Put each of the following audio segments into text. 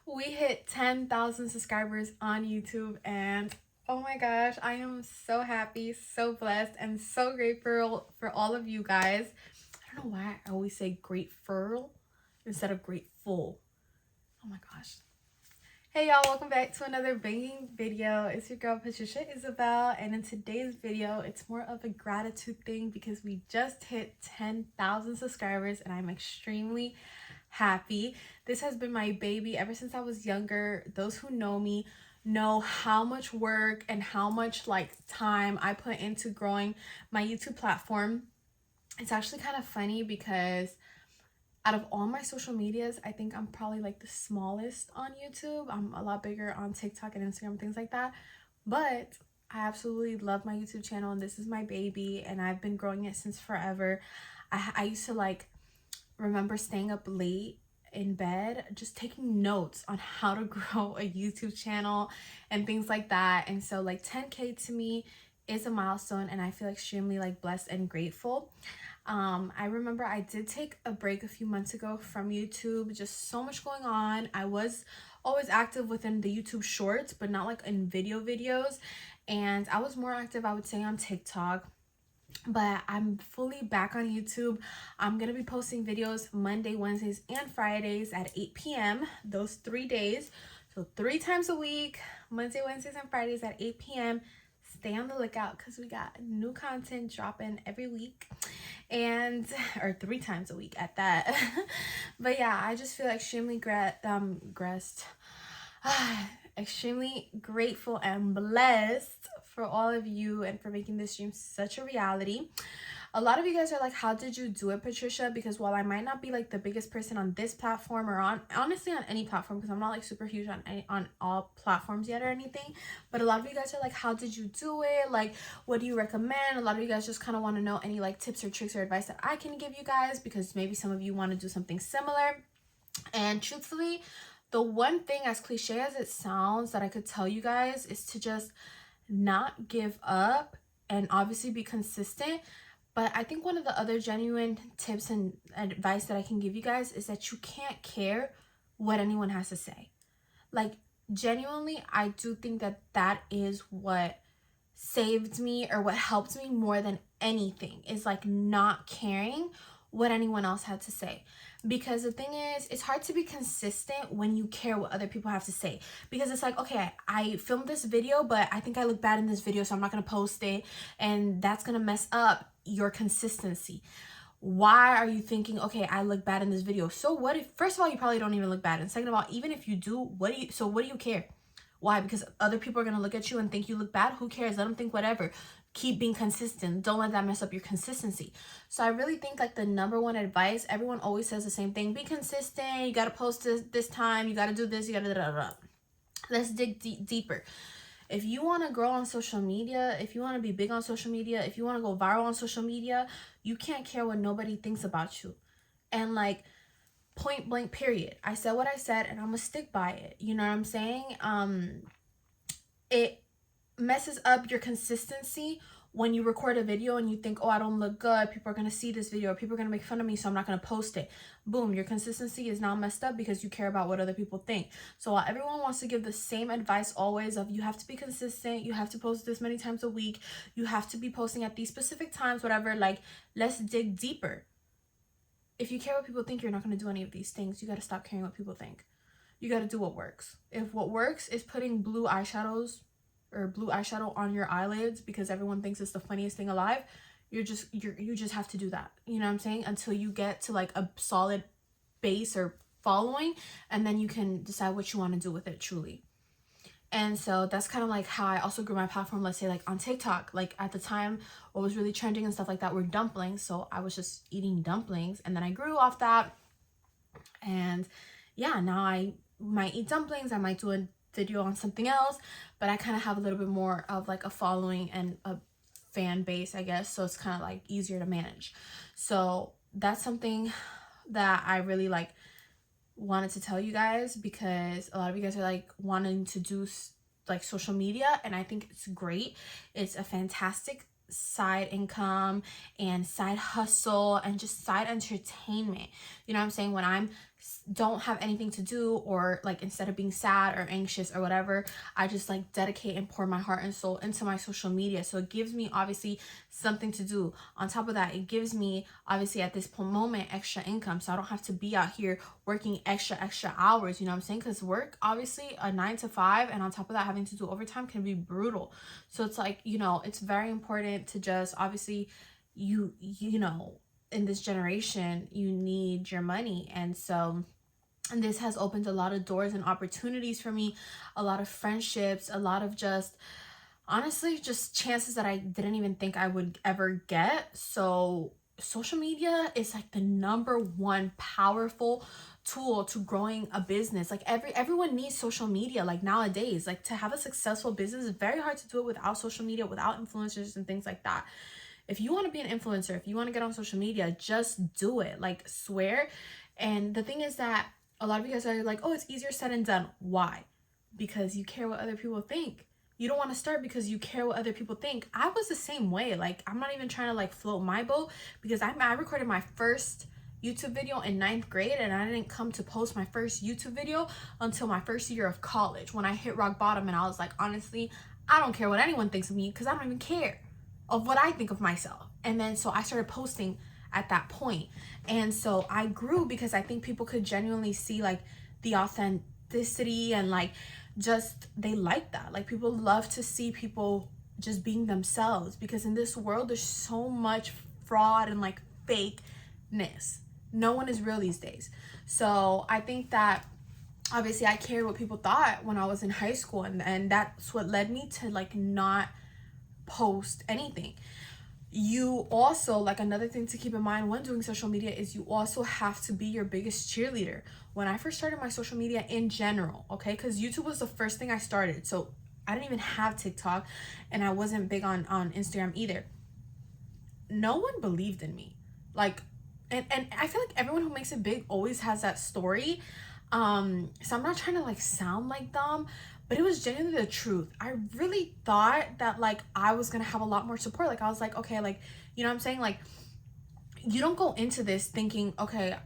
We hit 10,000 subscribers on YouTube, and oh my gosh, I am so happy, so blessed, and so grateful for all of you guys. I don't know why I always say grateful instead of grateful. Oh my gosh. Hey y'all, welcome back to another banging video. It's your girl Patricia Isabelle, and in today's video it's more of a gratitude thing because we just hit 10,000 subscribers and I'm extremely happy. This has been my baby ever since I was younger. Those who know me know how much work and how much time I put into growing my YouTube platform. It's actually kind of funny because out of all my social medias, I think I'm probably the smallest on YouTube. I'm a lot bigger on TikTok and Instagram, things like that. But I absolutely love my YouTube channel, and this is my baby, and I've been growing it since forever. I used to remember staying up late in bed just taking notes on how to grow a YouTube channel and things like that. And so 10K to me is a milestone, and I feel extremely blessed and grateful. I remember I did take a break a few months ago from YouTube, just so much going on. I was always active within the YouTube shorts, but not in videos, and I was more active, I would say, on TikTok. But I'm fully back on YouTube. I'm gonna be posting videos Monday, Wednesdays, and Fridays at 8 p.m. those 3 days, so 3 times a week, Monday, Wednesdays, and Fridays at 8 p.m. Stay on the lookout because we got new content dropping every week, and or 3 times a week at that. But yeah, I just feel extremely extremely grateful and blessed for all of you and for making this dream such a reality. A lot of you guys are like, how did you do it, Patricia? Because while I might not be the biggest person on this platform or honestly on any platform, because I'm not super huge on all platforms yet or anything, but a lot of you guys are like, how did you do it? What do you recommend? A lot of you guys just kind of want to know any tips or tricks or advice that I can give you guys, because maybe some of you want to do something similar. And truthfully, the one thing, as cliche as it sounds, that I could tell you guys is to just not give up and obviously be consistent. But I think one of the other genuine tips and advice that I can give you guys is that you can't care what anyone has to say. Genuinely, I do think that that is what saved me, or what helped me more than anything, is not caring what anyone else had to say. Because the thing is, it's hard to be consistent when you care what other people have to say, because it's okay, I filmed this video, but I think I look bad in this video, so I'm not gonna post it, and that's gonna mess up your consistency. Why are you thinking, okay, I look bad in this video? So what if, first of all, you probably don't even look bad, and second of all, even if you do, what do you care? Why? Because other people are going to look at you and think you look bad? Who cares? Let them think whatever. Keep being consistent. Don't let that mess up your consistency. So I really think the number one advice, everyone always says the same thing: be consistent. You got to post this time. You got to do this. You got to da. Let's dig deeper. If you want to grow on social media, if you want to be big on social media, if you want to go viral on social media, you can't care what nobody thinks about you. And point blank period, I said what I said, and I'm gonna stick by it. You know what I'm saying? It messes up your consistency when you record a video and you think, oh, I don't look good, people are gonna see this video, or people are gonna make fun of me, so I'm not gonna post it. Boom, your consistency is now messed up because you care about what other people think. So while everyone wants to give the same advice always of you have to be consistent, you have to post this many times a week, you have to be posting at these specific times, whatever, let's dig deeper. If you care what people think, you're not going to do any of these things. You got to stop caring what people think. You got to do what works. If what works is putting blue eyeshadow on your eyelids because everyone thinks it's the funniest thing alive, you just have to do that. You know what I'm saying? Until you get to a solid base or following, and then you can decide what you want to do with it truly. And so that's kind of how I also grew my platform. Let's say on TikTok, at the time what was really trending and stuff like that were dumplings. So I was just eating dumplings, and then I grew off that. And yeah, now I might eat dumplings. I might do a video on something else, but I kind of have a little bit more of a following and a fan base, I guess. So it's kind of easier to manage. So that's something that I really wanted to tell you guys, because a lot of you guys are wanting to do social media, and I think it's great. It's a fantastic side income and side hustle and just side entertainment. You know what I'm saying? When I'm don't have anything to do, or like instead of being sad or anxious or whatever, I just like dedicate and pour my heart and soul into my social media. So it gives me obviously something to do. On top of that, it gives me obviously at this moment extra income, so I don't have to be out here working extra hours, you know what I'm saying? Because work, obviously a 9 to 5, and on top of that having to do overtime can be brutal. So it's like, you know, it's very important to just obviously you know, in this generation you need your money. And so, and this has opened a lot of doors and opportunities for me, a lot of friendships, a lot of just honestly just chances that I didn't even think I would ever get. So social media is like the #1 powerful tool to growing a business. Like everyone needs social media. Like nowadays, like to have a successful business is very hard to do it without social media, without influencers and things like that. If you want to be an influencer, if you want to get on social media, just do it. Like, swear. And the thing is that a lot of you guys are like, oh, it's easier said than done. Why? Because you care what other people think. You don't want to start because you care what other people think. I was the same way. Like, I'm not even trying to like float my boat, because I recorded my first YouTube video in 9th grade, and I didn't come to post my first YouTube video until my first year of college, when I hit rock bottom. And I was like, honestly, I don't care what anyone thinks of me, because I don't even care of what I think of myself. And then so I started posting at that point. And so I grew because I think people could genuinely see like the authenticity, and like just they like that. Like people love to see people just being themselves, because in this world there's so much fraud and like fakeness. No one is real these days. So I think that obviously I cared what people thought when I was in high school, and that's what led me to like not post anything. You also, like, another thing to keep in mind when doing social media is you also have to be your biggest cheerleader. When I first started my social media in general, okay, because YouTube was the first thing I started, so I didn't even have TikTok, and I wasn't big on Instagram either. No one believed in me. Like, and I feel like everyone who makes it big always has that story. So I'm not trying to like sound like them, but it was genuinely the truth. I really thought that like I was gonna have a lot more support. Like I was like, okay, like, you know what I'm saying? Like, you don't go into this thinking, okay,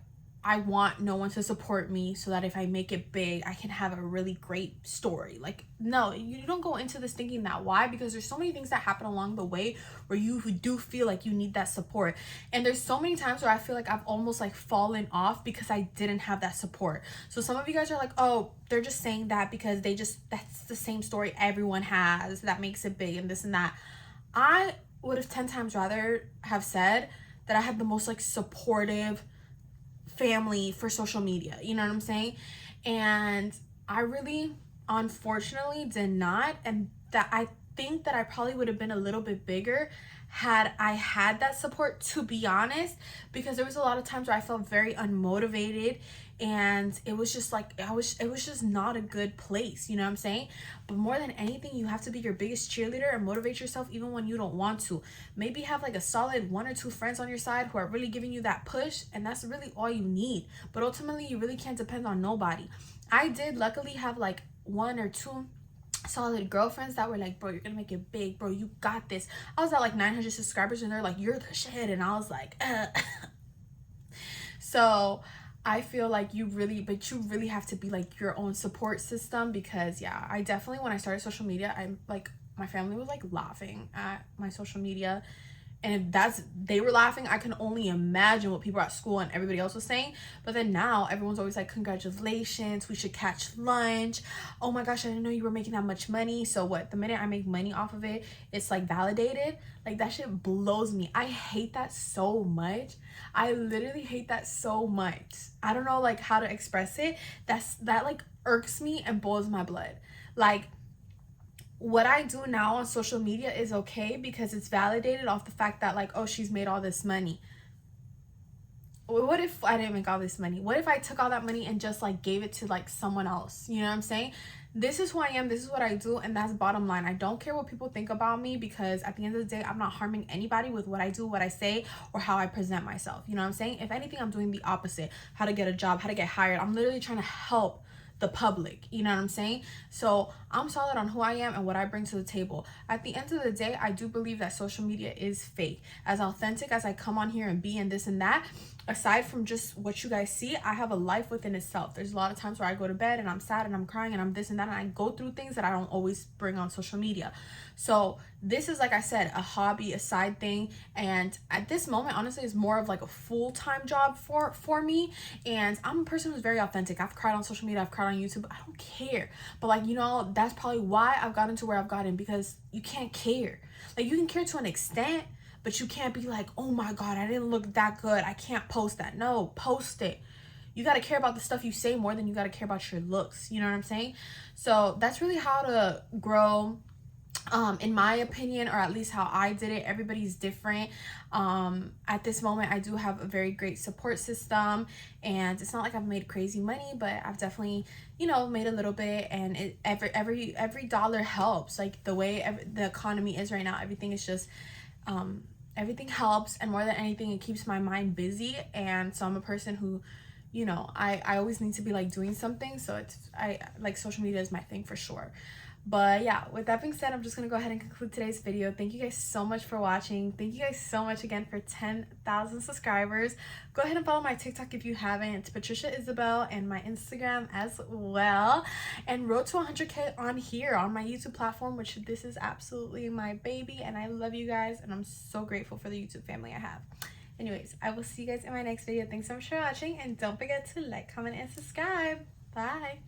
I want no one to support me so that if I make it big, I can have a really great story. Like, no, you don't go into this thinking that. Why? Because there's so many things that happen along the way where you do feel like you need that support. And there's so many times where I feel like I've almost like fallen off because I didn't have that support. So some of you guys are like, oh, they're just saying that because that's the same story everyone has that makes it big and this and that. I would have 10 times rather have said that I had the most like supportive family for social media, you know what I'm saying? And I really unfortunately did not, and that I think that I probably would have been a little bit bigger had I had that support, to be honest, because there was a lot of times where I felt very unmotivated, and it was just like it was just not a good place, you know what I'm saying? But more than anything, you have to be your biggest cheerleader and motivate yourself even when you don't want to. Maybe have like a solid 1 or 2 friends on your side who are really giving you that push, and that's really all you need. But ultimately, you really can't depend on nobody. I did luckily have like 1 or 2 solid girlfriends that were like, bro, you're gonna make it big, bro, you got this. I was at like 900 subscribers and they're like, you're the shit, and I was like, So I feel like you really have to be like your own support system, because yeah, I definitely, when I started social media, I'm like, my family was like laughing at my social media, and if they were laughing, I can only imagine what people at school and everybody else was saying. But then now everyone's always like, congratulations, we should catch lunch. Oh my gosh, I didn't know you were making that much money. So what, the minute I make money off of it, it's like validated. Like that shit blows me. I hate that so much. I literally hate that so much. I don't know like how to express it. That like irks me and boils my blood. Like, what I do now on social media is okay because it's validated off the fact that like, oh, she's made all this money. What if I didn't make all this money? What if I took all that money and just like gave it to like someone else? You know what I'm saying? This is who I am, this is what I do, and that's bottom line. I don't care what people think about me, because at the end of the day, I'm not harming anybody with what I do, what I say, or how I present myself. You know what I'm saying? If anything, I'm doing the opposite. How to get a job, how to get hired. I'm literally trying to help the public, you know what I'm saying? So I'm solid on who I am and what I bring to the table. At the end of the day, I do believe that social media is fake. As authentic as I come on here and be and this and that, aside from just what you guys see, I have a life within itself. There's a lot of times where I go to bed and I'm sad and I'm crying and I'm this and that, and I go through things that I don't always bring on social media. So this is, like I said, a hobby, a side thing, and at this moment, honestly, it's more of like a full-time job for me. And I'm a person who's very authentic. I've cried on social media, I've cried on YouTube, I don't care. But like, you know, that's probably why I've gotten to where I've gotten, because you can't care. Like, you can care to an extent, but you can't be like, oh my god, I didn't look that good, I can't post that. No, post it. You got to care about the stuff you say more than you got to care about your looks, you know what I'm saying? So that's really how to grow, in my opinion, or at least how I did it. Everybody's different. At this moment, I do have a very great support system, and it's not like I've made crazy money, but I've definitely, you know, made a little bit, and every dollar helps. Like, the way the economy is right now, everything is just everything helps, and more than anything, it keeps my mind busy. And so I'm a person who, you know, I always need to be like doing something. So I like, social media is my thing for sure. But yeah, with that being said, I'm just gonna go ahead and conclude today's video. Thank you guys so much for watching. Thank you guys so much again for 10,000 subscribers. Go ahead and follow my TikTok if you haven't. It's Patricia Isabelle, and my Instagram as well. And road to 100K on here on my YouTube platform, which this is absolutely my baby, and I love you guys, and I'm so grateful for the YouTube family I have. Anyways, I will see you guys in my next video. Thanks so much for watching, and don't forget to like, comment, and subscribe. Bye.